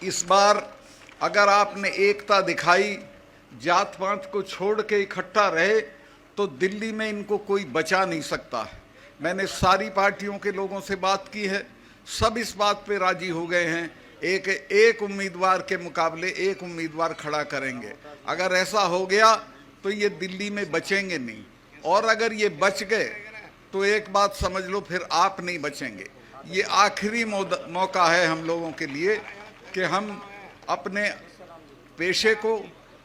इस बार अगर आपने एकता दिखाई, जात पात को छोड़ के इकट्ठा रहे, तो दिल्ली में इनको कोई बचा नहीं सकता है। मैंने सारी पार्टियों के लोगों से बात की है, सब इस बात पे राजी हो गए हैं, एक उम्मीदवार के मुकाबले एक उम्मीदवार खड़ा करेंगे। अगर ऐसा हो गया तो ये दिल्ली में बचेंगे नहीं, और अगर ये बच गए तो एक बात समझ लो, फिर आप नहीं बचेंगे। ये आखिरी मौका है हम लोगों के लिए कि हम अपने पेशे को,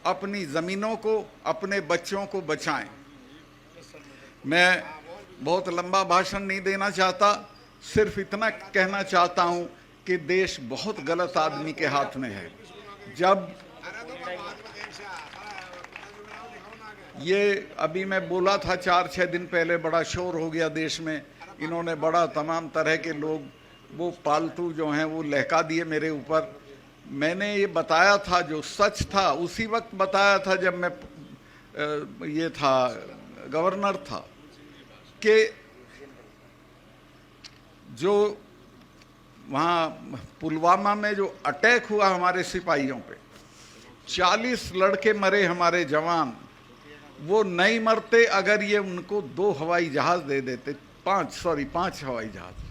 अपनी ज़मीनों को, अपने बच्चों को बचाएं। मैं बहुत लंबा भाषण नहीं देना चाहता, सिर्फ इतना कहना चाहता हूं कि देश बहुत गलत आदमी के हाथ में है। जब ये अभी मैं बोला था 4-6 दिन पहले, बड़ा शोर हो गया देश में, इन्होंने बड़ा तमाम तरह के लोग वो पालतू जो हैं वो लहका दिए मेरे ऊपर। मैंने ये बताया था, जो सच था उसी वक्त बताया था जब मैं ये था गवर्नर था, कि जो वहाँ पुलवामा में जो अटैक हुआ हमारे सिपाहियों पे, 40 लड़के मरे हमारे जवान, वो नहीं मरते अगर ये उनको 2 हवाई जहाज दे देते, 5 हवाई जहाज।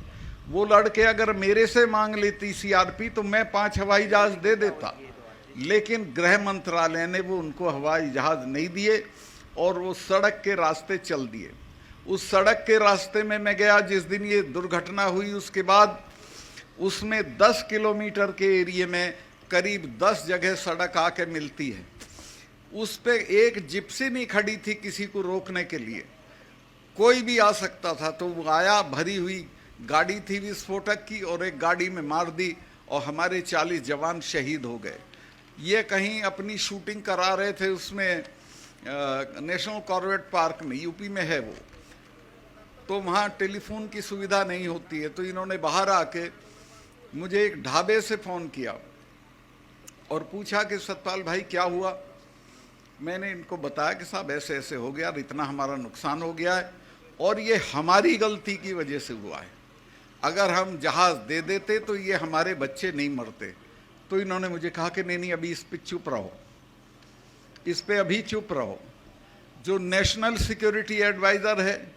वो लड़के अगर मेरे से मांग लेती सीआरपी तो मैं 5 हवाई जहाज दे देता, लेकिन गृह मंत्रालय ने वो उनको हवाई जहाज नहीं दिए और वो सड़क के रास्ते चल दिए। उस सड़क के रास्ते में मैं गया जिस दिन ये दुर्घटना हुई, उसके बाद उसमें 10 किलोमीटर के एरिया में करीब 10 जगह सड़क आके मिलती है। उस पे एक जिप्सी नहीं खड़ी थी किसी को रोकने के लिए, कोई भी आ सकता था। तो वो आया, भरी हुई गाड़ी थी विस्फोटक की, और एक गाड़ी में मार दी और हमारे 40 जवान शहीद हो गए। ये कहीं अपनी शूटिंग करा रहे थे उसमें नेशनल कॉर्बेट पार्क में, यूपी में है वो, तो वहाँ टेलीफोन की सुविधा नहीं होती है। तो इन्होंने बाहर आके मुझे एक ढाबे से फ़ोन किया और पूछा कि सतपाल भाई क्या हुआ। मैंने इनको बताया कि साहब ऐसे ऐसे हो गया, इतना हमारा नुकसान हो गया है और ये हमारी गलती की वजह से हुआ है। अगर हम जहाज़ दे देते तो ये हमारे बच्चे नहीं मरते। तो इन्होंने मुझे कहा कि नहीं, अभी इस पे चुप रहो, इस पे अभी चुप रहो। जो नेशनल सिक्योरिटी एडवाइज़र है,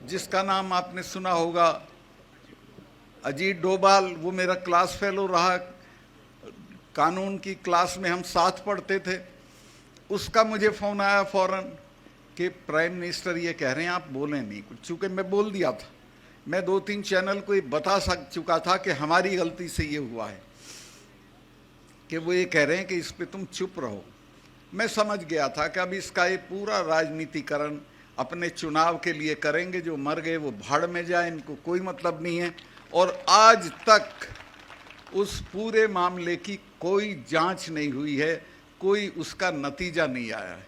जिसका नाम आपने सुना होगा, अजीत डोभाल, वो मेरा क्लास फेलो रहा, कानून की क्लास में हम साथ पढ़ते थे। उसका मुझे फ़ोन आया फ़ौरन कि प्राइम मिनिस्टर ये कह रहे हैं आप बोलें नहीं कुछ। चूँकि मैं बोल दिया था, मैं 2-3 चैनल को ये बता चुका था कि हमारी गलती से ये हुआ है, कि वो ये कह रहे हैं कि इस पे तुम चुप रहो। मैं समझ गया था कि अब इसका ये पूरा राजनीतिकरण अपने चुनाव के लिए करेंगे। जो मर गए वो भाड़ में जाए, इनको कोई मतलब नहीं है। और आज तक उस पूरे मामले की कोई जांच नहीं हुई है, कोई उसका नतीजा नहीं आया है।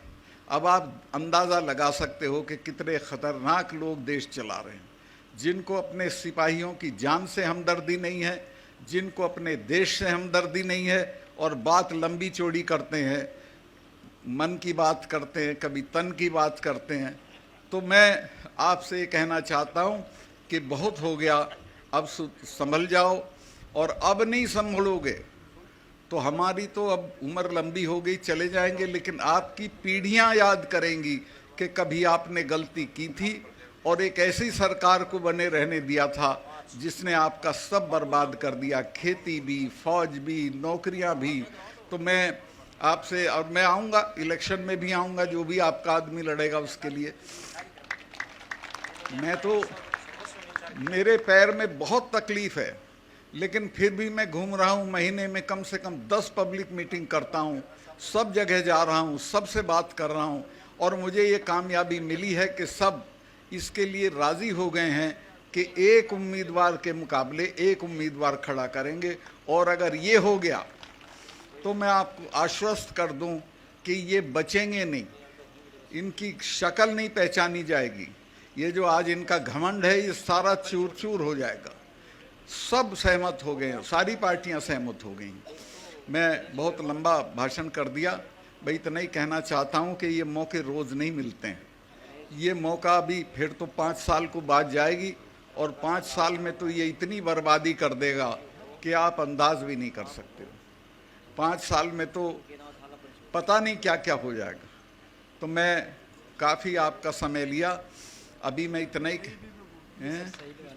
अब आप अंदाज़ा लगा सकते हो कि कितने ख़तरनाक लोग देश चला रहे हैं, जिनको अपने सिपाहियों की जान से हमदर्दी नहीं है, जिनको अपने देश से हमदर्दी नहीं है, और बात लंबी चौड़ी करते हैं, मन की बात करते हैं, कभी तन की बात करते हैं। तो मैं आपसे ये कहना चाहता हूँ कि बहुत हो गया, अब संभल जाओ, और अब नहीं संभलोगे तो हमारी तो अब उम्र लंबी हो गई, चले जाएंगे, लेकिन आपकी पीढ़ियां याद करेंगी कि कभी आपने गलती की थी और एक ऐसी सरकार को बने रहने दिया था जिसने आपका सब बर्बाद कर दिया, खेती भी, फौज भी, नौकरियां भी। तो मैं आपसे, और मैं आऊँगा, इलेक्शन में भी आऊँगा, जो भी आपका आदमी लड़ेगा उसके लिए। मैं तो, मेरे पैर में बहुत तकलीफ़ है, लेकिन फिर भी मैं घूम रहा हूँ, महीने में कम से कम 10 पब्लिक मीटिंग करता हूँ, सब जगह जा रहा हूँ, सबसे बात कर रहा हूँ, और मुझे ये कामयाबी मिली है कि सब इसके लिए राज़ी हो गए हैं कि एक उम्मीदवार के मुकाबले एक उम्मीदवार खड़ा करेंगे। और अगर ये हो गया तो मैं आपको आश्वस्त कर दूं कि ये बचेंगे नहीं, इनकी शक्ल नहीं पहचानी जाएगी। ये जो आज इनका घमंड है, ये सारा चूर चूर हो जाएगा। सब सहमत हो गए हैं, सारी पार्टियां सहमत हो गई। मैं बहुत लंबा भाषण कर दिया, भाई इतना ही कहना चाहता हूं कि ये मौके रोज़ नहीं मिलते हैं। ये मौका अभी फिर तो 5 साल को बाद जाएगी, और 5 साल में तो ये इतनी बर्बादी कर देगा कि आप अंदाज भी नहीं कर सकते हो। 5 साल में तो पता नहीं क्या क्या हो जाएगा। तो मैं काफ़ी आपका समय लिया, अभी मैं इतना ही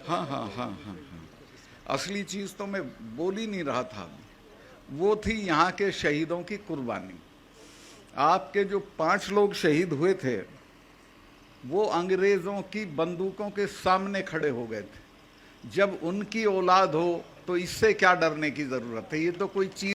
हाँ हाँ हाँ हाँ हाँ, असली चीज़ तो मैं बोल ही नहीं रहा था, वो थी यहाँ के शहीदों की कुर्बानी। आपके जो 5 लोग शहीद हुए थे वो अंग्रेज़ों की बंदूकों के सामने खड़े हो गए थे। जब उनकी औलाद हो तो इससे क्या डरने की ज़रूरत है, ये तो कोई चीज़